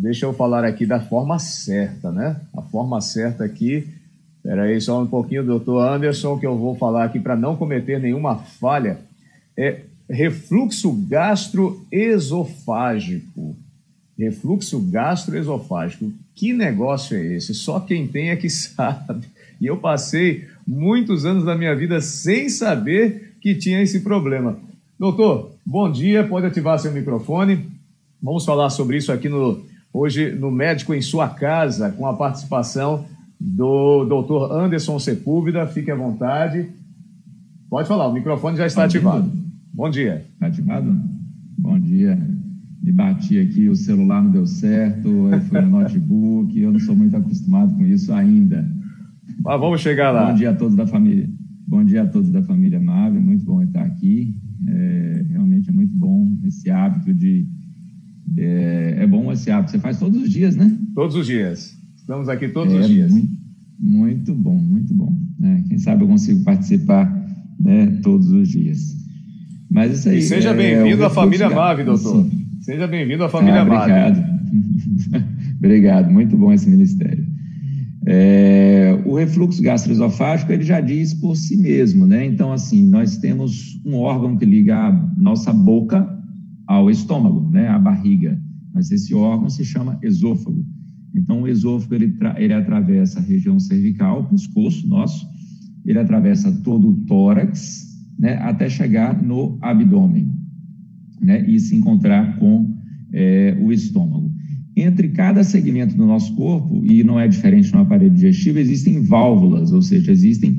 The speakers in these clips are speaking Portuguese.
deixa eu falar aqui da forma certa, né? A forma certa aqui, espera aí só um pouquinho, doutor Anderson, que eu vou falar aqui para não cometer nenhuma falha, é refluxo gastroesofágico. Refluxo gastroesofágico. Que negócio é esse? Só quem tem é que sabe. E eu passei muitos anos da minha vida sem saber que tinha esse problema. Doutor, bom dia, pode ativar seu microfone. Vamos falar sobre isso aqui hoje no Médico em Sua Casa, com a participação do doutor Anderson Sepúlveda. Fique à vontade. Pode falar, o microfone já está ativado. Bom dia. Está ativado? Bom dia. Me bati aqui, o celular não deu certo, aí foi no notebook, eu não sou muito acostumado com isso ainda. Mas vamos chegar lá. Bom dia a todos da família. Bom dia a todos da família Marvel, muito bom estar aqui. Realmente é muito bom esse hábito de... É bom esse hábito, você faz todos os dias, né? Todos os dias. Estamos aqui todos os dias. Muito bom, muito bom. Quem sabe eu consigo participar, né, todos os dias. Mas isso aí... E seja bem-vindo à família Marvel, doutor. Sim. Seja bem-vindo à família Marvel. Obrigado. Obrigado, muito bom esse ministério. O refluxo gastroesofágico, ele já diz por si mesmo, né? Então, assim, nós temos um órgão que liga a nossa boca ao estômago, né? A barriga. Mas esse órgão se chama esôfago. Então, o esôfago, ele atravessa a região cervical, o pescoço nosso, ele atravessa todo o tórax, né? Até chegar no abdômen, né, e se encontrar com o estômago. Entre cada segmento do nosso corpo, e não é diferente no aparelho digestivo, existem válvulas, ou seja, existem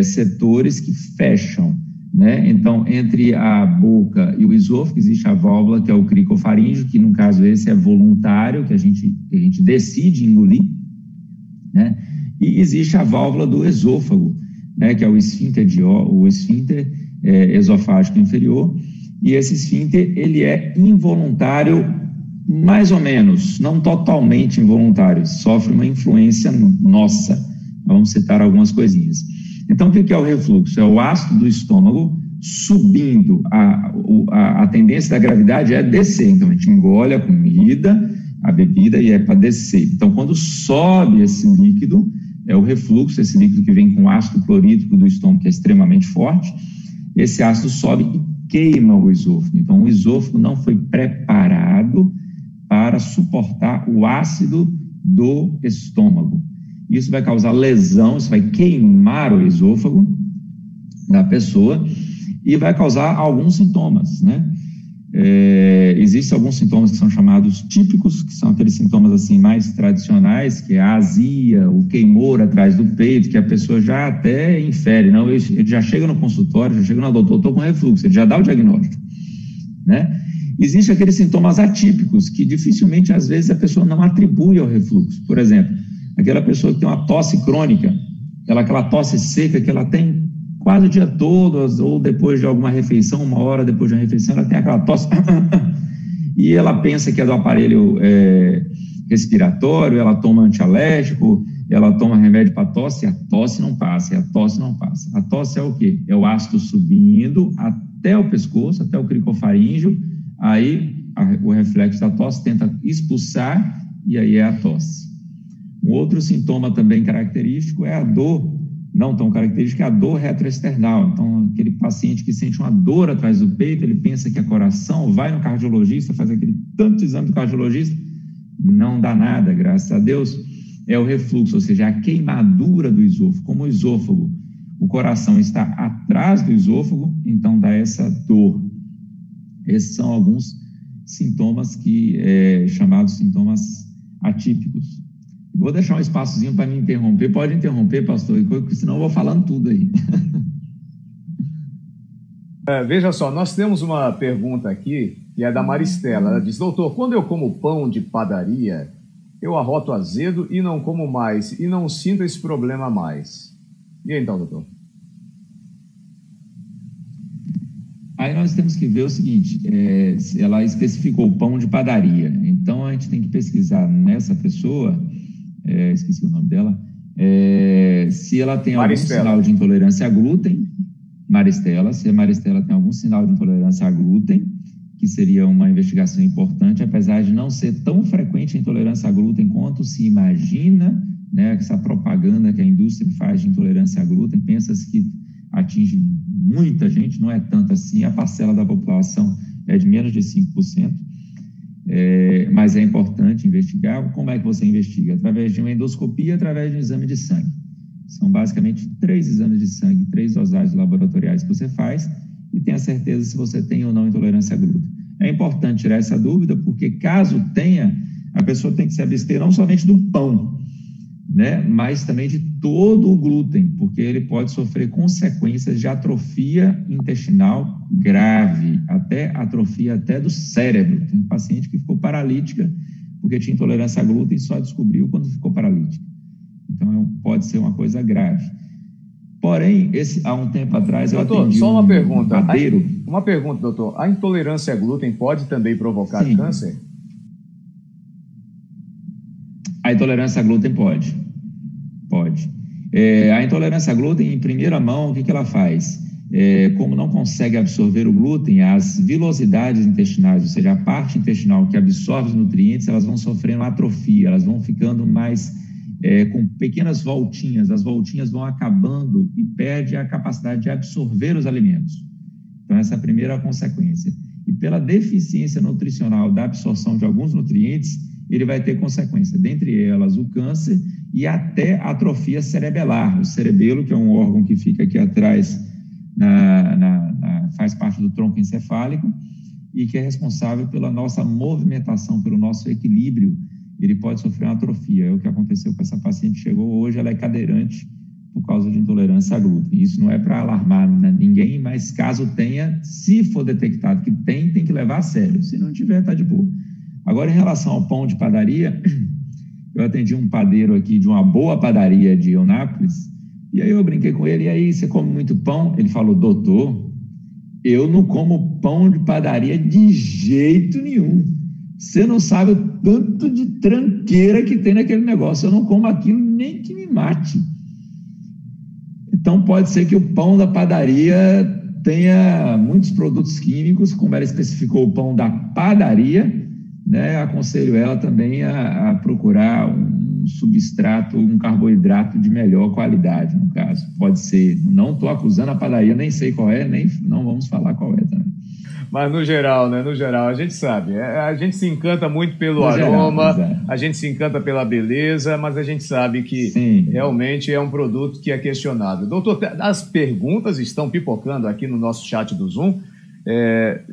setores que fecham, né? Então, entre a boca e o esôfago, existe a válvula, que é o cricofaríngeo, que no caso esse é voluntário, que a gente decide engolir, né? E existe a válvula do esôfago, né, que é o esfíncter esofágico inferior. E esse esfíncter, ele é involuntário, mais ou menos, não totalmente involuntário, sofre uma influência nossa. Vamos citar algumas coisinhas. Então, o que é o refluxo? É o ácido do estômago subindo. A tendência da gravidade é descer. Então, a gente engole a comida, a bebida, e é para descer. Então, quando sobe esse líquido, é o refluxo, esse líquido que vem com ácido clorídrico do estômago, que é extremamente forte. Esse ácido sobe e queima o esôfago. Então, o esôfago não foi preparado para suportar o ácido do estômago. Isso vai causar lesão, isso vai queimar o esôfago da pessoa e vai causar alguns sintomas, né? Existem alguns sintomas que são chamados típicos, que são aqueles sintomas assim mais tradicionais, que é a azia, o queimor atrás do peito, que a pessoa já até infere, não, ele já chega no consultório, já chega no doutor, estou com refluxo, ele já dá o diagnóstico, né? Existem aqueles sintomas atípicos, que dificilmente, às vezes, a pessoa não atribui ao refluxo. Por exemplo, aquela pessoa que tem uma tosse crônica, aquela tosse seca que ela tem quase o dia todo, ou depois de alguma refeição, 1 hora depois de uma refeição, ela tem aquela tosse, e ela pensa que é do aparelho respiratório, ela toma antialérgico, ela toma remédio para tosse, e a tosse não passa, e a tosse não passa. A tosse é o quê? É o ácido subindo até o pescoço, até o cricofaríngeo, aí o reflexo da tosse tenta expulsar, e aí é a tosse. Um outro sintoma também característico é a dor, não tão característica, é a dor retroesternal. Então, aquele paciente que sente uma dor atrás do peito, ele pensa que é coração, vai no cardiologista, faz aquele tanto exame do cardiologista, não dá nada, graças a Deus. É o refluxo, ou seja, a queimadura do esôfago. Como o esôfago, o coração está atrás do esôfago, então dá essa dor. Esses são alguns sintomas chamados sintomas atípicos. Vou deixar um espaçozinho para me interromper. Pode interromper, pastor, senão eu vou falando tudo aí. Veja só, nós temos uma pergunta aqui, que é da Maristela. Ela diz: doutor, quando eu como pão de padaria, eu arroto azedo e não como mais, e não sinto esse problema mais. E aí, então, doutor? Aí nós temos que ver o seguinte, ela especificou pão de padaria, então a gente tem que pesquisar nessa pessoa, esqueci o nome dela, se ela tem algum sinal de intolerância a glúten, Maristela, se a Maristela tem algum sinal de intolerância a glúten, que seria uma investigação importante, apesar de não ser tão frequente a intolerância a glúten quanto se imagina, né? Essa propaganda que a indústria faz de intolerância a glúten, pensa-se que atinge muita gente, não é tanto assim, a parcela da população é de menos de 5%, mas é importante investigar. Como é que você investiga? Através de uma endoscopia, através de um exame de sangue. São basicamente 3 exames de sangue, 3 dosagens laboratoriais que você faz e tem a certeza se você tem ou não intolerância a glúten. É importante tirar essa dúvida, porque caso tenha, a pessoa tem que se abster não somente do pão, né, mas também de todo o glúten, porque ele pode sofrer consequências de atrofia intestinal grave, até atrofia até do cérebro. Tem um paciente que ficou paralítica porque tinha intolerância a glúten e só descobriu quando ficou paralítica. Então, pode ser uma coisa grave. Porém, há um tempo atrás eu doutor, atendi só uma pergunta. padeiro. Uma pergunta, doutor. A intolerância a glúten pode também provocar Sim. câncer? A intolerância a glúten pode. A intolerância a glúten, em primeira mão, o que ela faz? Como não consegue absorver o glúten, as vilosidades intestinais, ou seja, a parte intestinal que absorve os nutrientes, elas vão sofrendo atrofia, elas vão ficando mais com pequenas voltinhas, as voltinhas vão acabando e perde a capacidade de absorver os alimentos. Então, essa é a primeira consequência. E pela deficiência nutricional da absorção de alguns nutrientes, ele vai ter consequência, dentre elas o câncer e até a atrofia cerebelar, o cerebelo, que é um órgão que fica aqui atrás, faz parte do tronco encefálico e que é responsável pela nossa movimentação, pelo nosso equilíbrio. Ele pode sofrer uma atrofia. É o que aconteceu com essa paciente, chegou hoje, ela é cadeirante por causa de intolerância a glúten. Isso não é para alarmar ninguém, mas caso tenha, se for detectado que tem que levar a sério. Se não tiver, está de boa. Agora, em relação ao pão de padaria, eu atendi um padeiro aqui de uma boa padaria de Eunápolis, e aí eu brinquei com ele, e aí, você come muito pão? Ele falou, doutor, eu não como pão de padaria de jeito nenhum. Você não sabe o tanto de tranqueira que tem naquele negócio, eu não como aquilo nem que me mate. Então, pode ser que o pão da padaria tenha muitos produtos químicos, como ela especificou o pão da padaria, né? Aconselho ela também a procurar um substrato, um carboidrato de melhor qualidade, no caso. Pode ser, não estou acusando a padaria, nem sei qual é, não vamos falar qual é também. Mas no geral, né? No geral, a gente sabe. A gente se encanta muito pelo aroma, a gente se encanta pela beleza, mas a gente sabe que realmente é um produto que é questionável. Doutor, as perguntas estão pipocando aqui no nosso chat do Zoom.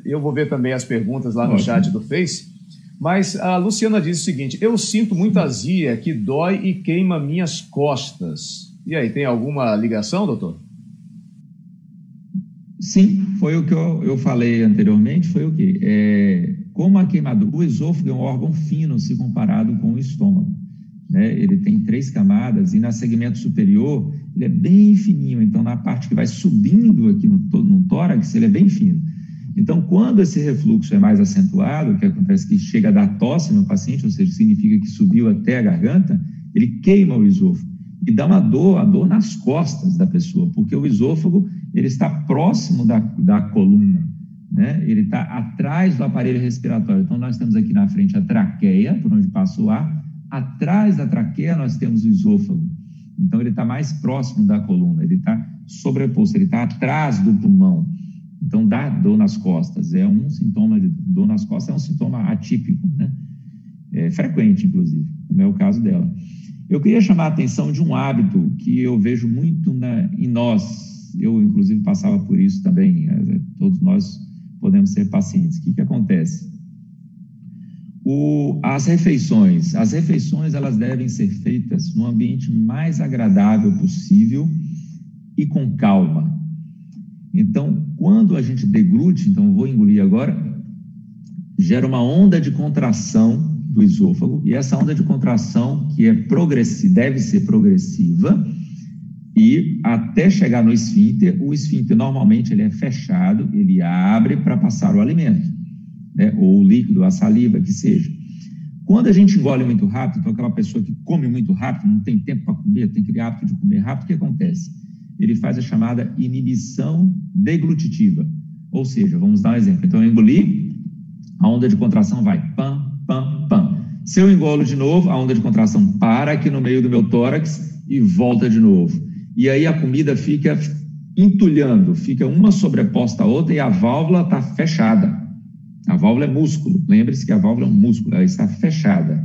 Eu vou ver também as perguntas lá no chat do Face. Mas a Luciana diz o seguinte: eu sinto muita azia que dói e queima minhas costas. E aí, tem alguma ligação, doutor? Sim, foi o que eu falei anteriormente, foi o quê? Como a queimadura, o esôfago é um órgão fino se comparado com o estômago, né? Ele tem 3 camadas e no segmento superior ele é bem fininho, então na parte que vai subindo aqui no tórax ele é bem fino. Então, quando esse refluxo é mais acentuado, o que acontece que chega a dar tosse no paciente, ou seja, significa que subiu até a garganta, ele queima o esôfago e dá uma dor nas costas da pessoa, porque o esôfago ele está próximo da coluna, né? Ele está atrás do aparelho respiratório. Então, nós temos aqui na frente a traqueia, por onde passa o ar. Atrás da traqueia, nós temos o esôfago. Então, ele está mais próximo da coluna, ele está sobreposto, ele está atrás do pulmão. Então, dá dor nas costas. É um sintoma de dor nas costas, é um sintoma atípico, né? Frequente, inclusive, como é o caso dela. Eu queria chamar a atenção de um hábito que eu vejo muito em nós. Eu, inclusive, passava por isso também. Todos nós podemos ser pacientes. O que acontece? As refeições elas devem ser feitas no ambiente mais agradável possível e com calma. Então, quando a gente deglute, então eu vou engolir agora, gera uma onda de contração do esôfago, e essa onda de contração que deve ser progressiva, e até chegar no esfíncter, o esfíncter normalmente ele é fechado, ele abre para passar o alimento, né? Ou o líquido, a saliva, que seja. Quando a gente engole muito rápido, então aquela pessoa que come muito rápido, não tem tempo para comer, tem aquele hábito de comer rápido, o que acontece? Ele faz a chamada inibição deglutitiva, ou seja, vamos dar um exemplo. Então eu engoli, a onda de contração vai pam, pam, pam. Se eu engolo de novo, a onda de contração para aqui no meio do meu tórax e volta de novo. E aí a comida fica entulhando, fica uma sobreposta à outra e a válvula está fechada. A válvula é músculo, lembre-se que a válvula é um músculo, ela está fechada.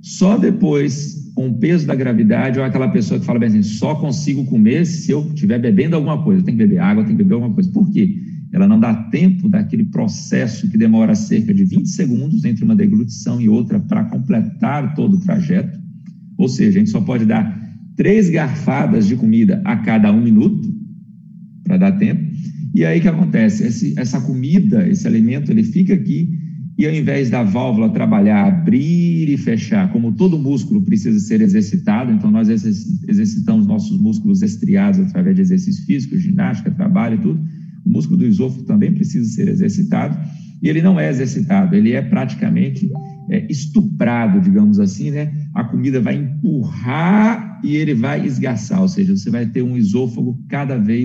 Só depois, com o peso da gravidade, ou aquela pessoa que fala bem assim, só consigo comer se eu estiver bebendo alguma coisa, eu tenho que beber água, eu tenho que beber alguma coisa. Por quê? Ela não dá tempo daquele processo que demora cerca de 20 segundos entre uma deglutição e outra para completar todo o trajeto. Ou seja, a gente só pode dar 3 garfadas de comida a cada 1 minuto para dar tempo. E aí o que acontece? Essa comida, esse alimento, ele fica aqui e ao invés da válvula trabalhar, abrir e fechar, como todo músculo precisa ser exercitado, então nós exercitamos nossos músculos estriados através de exercícios físicos, ginástica, trabalho e tudo. O músculo do esôfago também precisa ser exercitado, e ele não é exercitado, ele é praticamente estuprado, digamos assim, né? A comida vai empurrar e ele vai esgarçar, ou seja, você vai ter um esôfago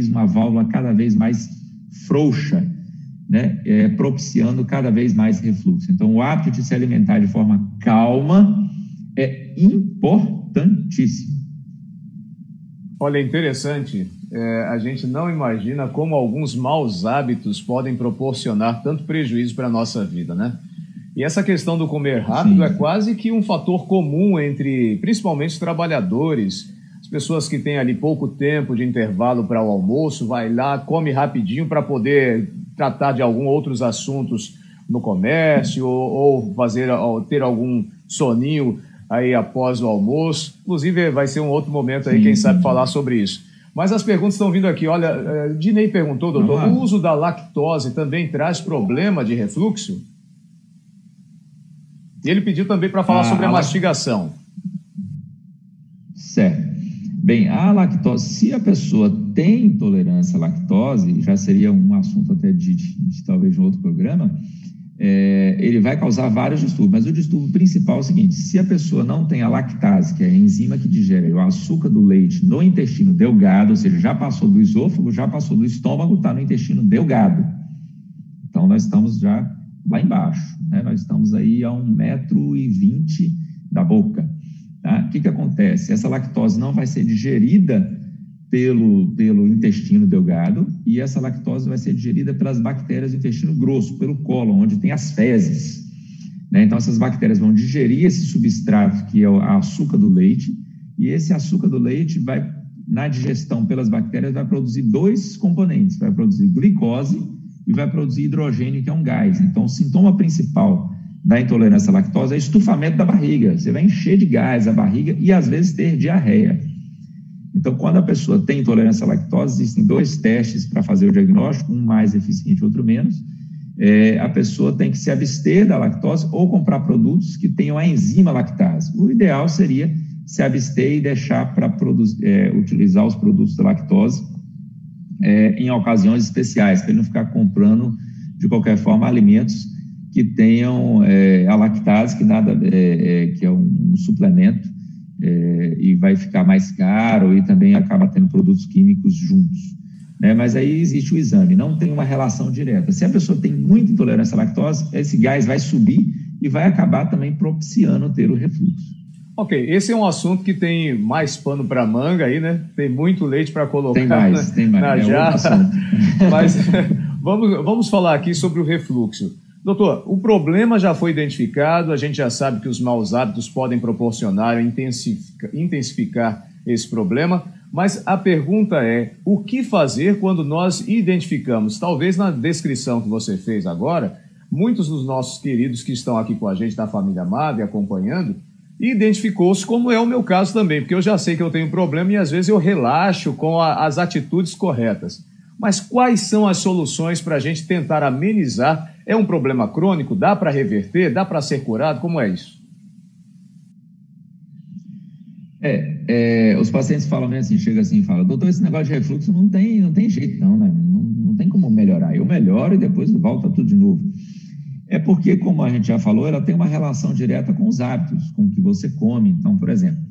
uma válvula cada vez mais frouxa, né? Propiciando cada vez mais refluxo. Então, o hábito de se alimentar de forma calma é importantíssimo. Olha, interessante, a gente não imagina como alguns maus hábitos podem proporcionar tanto prejuízo para a nossa vida, né? E essa questão do comer rápido é quase que um fator comum entre, principalmente, os trabalhadores, as pessoas que têm ali pouco tempo de intervalo para o almoço, vai lá, come rapidinho para poder tratar de alguns outros assuntos no comércio ou ter algum soninho aí após o almoço. Inclusive, vai ser um outro momento aí, quem sabe, falar sobre isso. Mas as perguntas estão vindo aqui. Olha, Dinei perguntou, doutor, o uso da lactose também traz problema de refluxo? E ele pediu também para falar sobre a mastigação. Certo. Bem, a lactose, se a pessoa tem intolerância à lactose, já seria um assunto até de talvez um outro programa, ele vai causar vários distúrbios, mas o distúrbio principal é o seguinte: se a pessoa não tem a lactase, que é a enzima que digere o açúcar do leite no intestino delgado, ou seja, já passou do esôfago, já passou do estômago, está no intestino delgado. Então, nós estamos já lá embaixo, né? Nós estamos aí a 1,20 m da boca. Tá? O que acontece? Essa lactose não vai ser digerida pelo intestino delgado e essa lactose vai ser digerida pelas bactérias do intestino grosso, pelo cólon, onde tem as fezes. Né? Então, essas bactérias vão digerir esse substrato, que é o açúcar do leite, e esse açúcar do leite vai, na digestão pelas bactérias, vai produzir 2 componentes, vai produzir glicose e vai produzir hidrogênio, que é um gás. Então, o sintoma principal da intolerância à lactose é estufamento da barriga. Você vai encher de gás a barriga e, às vezes, ter diarreia. Então, quando a pessoa tem intolerância à lactose, existem 2 testes para fazer o diagnóstico, um mais eficiente, outro menos. A pessoa tem que se abster da lactose ou comprar produtos que tenham a enzima lactase. O ideal seria se abster e deixar para utilizar os produtos da lactose em ocasiões especiais, para ele não ficar comprando, de qualquer forma, alimentos que tenham a lactase, que é um suplemento, e vai ficar mais caro e também acaba tendo produtos químicos juntos. Mas aí existe o exame, não tem uma relação direta. Se a pessoa tem muita intolerância à lactose, esse gás vai subir e vai acabar também propiciando ter o refluxo. Ok, esse é um assunto que tem mais pano para manga aí, né? Tem muito leite para colocar tem mais. Na jarra. Mas vamos falar aqui sobre o refluxo. Doutor, o problema já foi identificado, a gente já sabe que os maus hábitos podem proporcionar, intensificar esse problema, mas a pergunta é, o que fazer quando nós identificamos? Talvez na descrição que você fez agora, muitos dos nossos queridos que estão aqui com a gente, da família Mave, acompanhando, identificou-se, como é o meu caso também, porque eu já sei que eu tenho um problema e às vezes eu relaxo com as atitudes corretas. Mas quais são as soluções para a gente tentar amenizar? É um problema crônico? Dá para reverter? Dá para ser curado? Como é isso? Os pacientes falam assim, chega assim e falam, doutor, esse negócio de refluxo não tem jeito não, né? Não tem como melhorar. Eu melhoro e depois volta tudo de novo. É porque, como a gente já falou, ela tem uma relação direta com os hábitos, com o que você come. Então, por exemplo,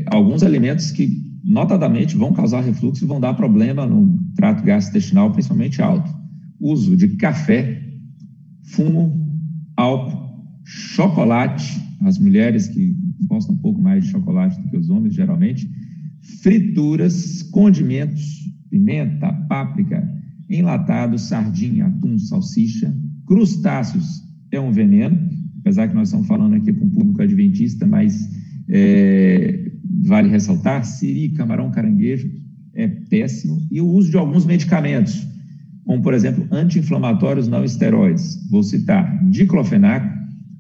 alguns alimentos que notadamente vão causar refluxo e vão dar problema no trato gastrointestinal, principalmente alto. Uso de café fumo, álcool, chocolate, as mulheres que gostam um pouco mais de chocolate do que os homens, geralmente, frituras, condimentos, pimenta, páprica, enlatado, sardinha, atum, salsicha, crustáceos é um veneno, apesar que nós estamos falando aqui para um público adventista, mas vale ressaltar, siri, camarão, caranguejo é péssimo, e o uso de alguns medicamentos, como, por exemplo, anti-inflamatórios não esteroides. Vou citar diclofenaco,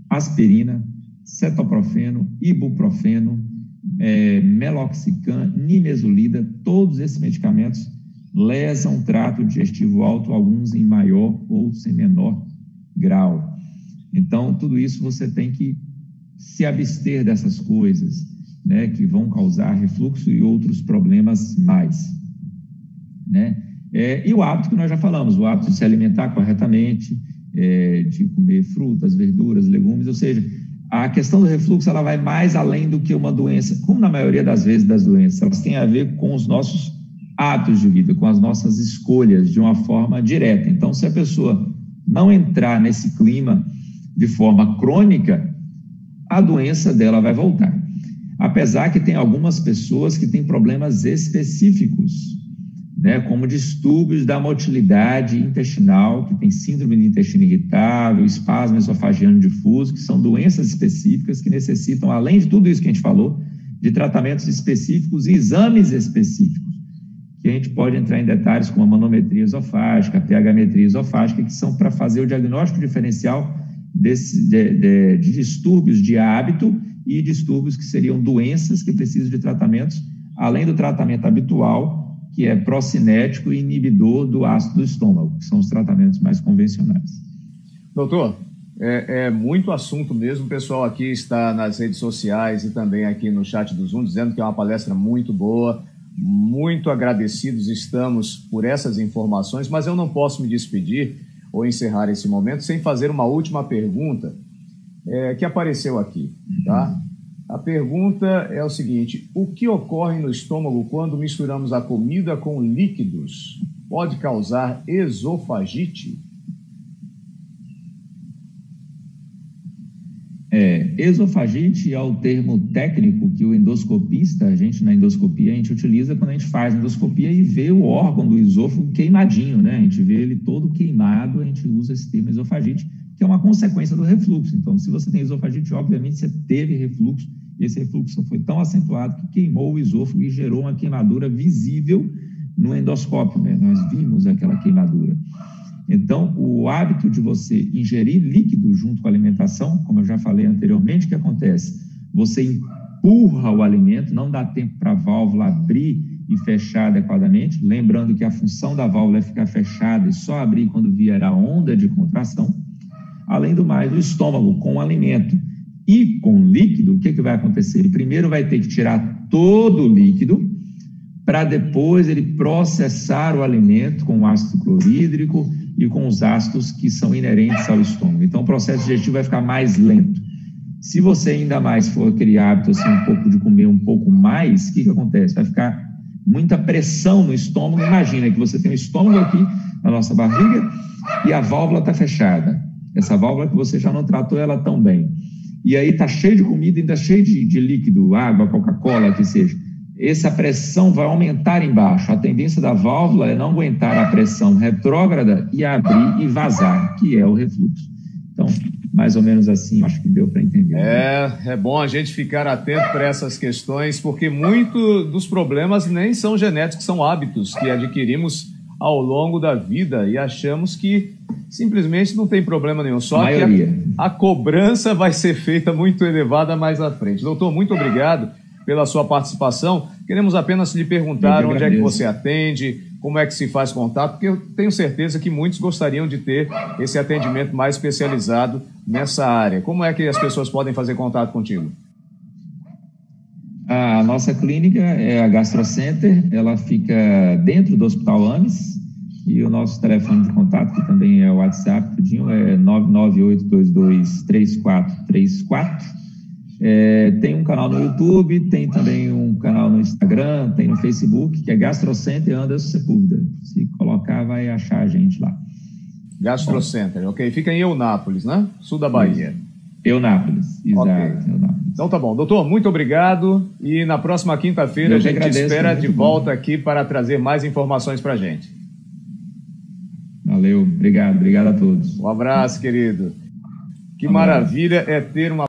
aspirina, cetoprofeno, ibuprofeno, meloxicam, nimesulida. Todos esses medicamentos lesam o trato digestivo alto, alguns em maior, outros em menor grau. Então, tudo isso você tem que se abster dessas coisas, né, que vão causar refluxo e outros problemas mais, né? E o hábito que nós já falamos, o hábito de se alimentar corretamente, de comer frutas, verduras, legumes, ou seja, a questão do refluxo ela vai mais além do que uma doença, como na maioria das vezes das doenças, elas têm a ver com os nossos hábitos de vida, com as nossas escolhas de uma forma direta. Então, se a pessoa não entrar nesse clima de forma crônica, a doença dela vai voltar. Apesar que tem algumas pessoas que têm problemas específicos, né, como distúrbios da motilidade intestinal, que tem síndrome de intestino irritável, espasmo esofagiano difuso, que são doenças específicas que necessitam, além de tudo isso que a gente falou, de tratamentos específicos e exames específicos, que a gente pode entrar em detalhes como a manometria esofágica, a pH-metria esofágica, que são para fazer o diagnóstico diferencial de distúrbios de hábito e distúrbios que seriam doenças que precisam de tratamentos, além do tratamento habitual, que é procinético e inibidor do ácido do estômago, que são os tratamentos mais convencionais. Doutor, é muito assunto mesmo. O pessoal aqui está nas redes sociais e também aqui no chat do Zoom, dizendo que é uma palestra muito boa. Muito agradecidos estamos por essas informações, mas eu não posso me despedir ou encerrar esse momento sem fazer uma última pergunta que apareceu aqui, tá? A pergunta é o seguinte: o que ocorre no estômago quando misturamos a comida com líquidos? Pode causar esofagite? Esofagite é o termo técnico que o endoscopista, a gente na endoscopia, a gente utiliza quando a gente faz endoscopia e vê o órgão do esôfago queimadinho, né? A gente vê ele todo queimado, a gente usa esse termo esofagite, que é uma consequência do refluxo. Então, se você tem esofagite, obviamente você teve refluxo, e esse refluxo foi tão acentuado que queimou o esôfago e gerou uma queimadura visível no endoscópio, né? Nós vimos aquela queimadura. Então, o hábito de você ingerir líquido junto com a alimentação, como eu já falei anteriormente, o que acontece? Você empurra o alimento, não dá tempo para a válvula abrir e fechar adequadamente, lembrando que a função da válvula é ficar fechada e só abrir quando vier a onda de contração. Além do mais, o estômago com o alimento e com líquido, o que vai acontecer? Ele primeiro vai ter que tirar todo o líquido, para depois ele processar o alimento com o ácido clorídrico e com os ácidos que são inerentes ao estômago. Então, o processo digestivo vai ficar mais lento. Se você ainda mais for aquele hábito assim, um pouco de comer um pouco mais, o que acontece? Vai ficar muita pressão no estômago. Imagina que você tem um estômago aqui na nossa barriga e a válvula está fechada. Essa válvula que você já não tratou ela tão bem. E aí está cheio de comida, ainda cheio de líquido, água, Coca-Cola, que seja. Essa pressão vai aumentar embaixo. A tendência da válvula é não aguentar a pressão retrógrada e abrir e vazar, que é o refluxo. Então, mais ou menos assim, acho que deu para entender. É bom a gente ficar atento para essas questões, porque muito dos problemas nem são genéticos, são hábitos que adquirimos ao longo da vida e achamos que simplesmente não tem problema nenhum. Só que a cobrança vai ser feita muito elevada mais à frente. Doutor, muito obrigado pela sua participação. Queremos apenas lhe perguntar onde é que você atende, como é que se faz contato, porque eu tenho certeza que muitos gostariam de ter esse atendimento mais especializado nessa área. Como é que as pessoas podem fazer contato contigo? A nossa clínica é a GastroCenter, ela fica dentro do Hospital AMES, e o nosso telefone de contato, que também é o WhatsApp, tudinho, é 998223434. Tem um canal no YouTube, tem também um canal no Instagram, tem no Facebook, que é GastroCenter Anderson Sepúlveda. Se colocar, vai achar a gente lá. Gastrocenter, ok. Fica em Eunápolis, né? Sul da Bahia. Eunápolis, exato. Okay. Eunápolis. Então tá bom. Doutor, muito obrigado. E na próxima quinta-feira a gente espera de volta aqui para trazer mais informações para a gente. Valeu, obrigado a todos. Um abraço, querido. Que maravilha é ter uma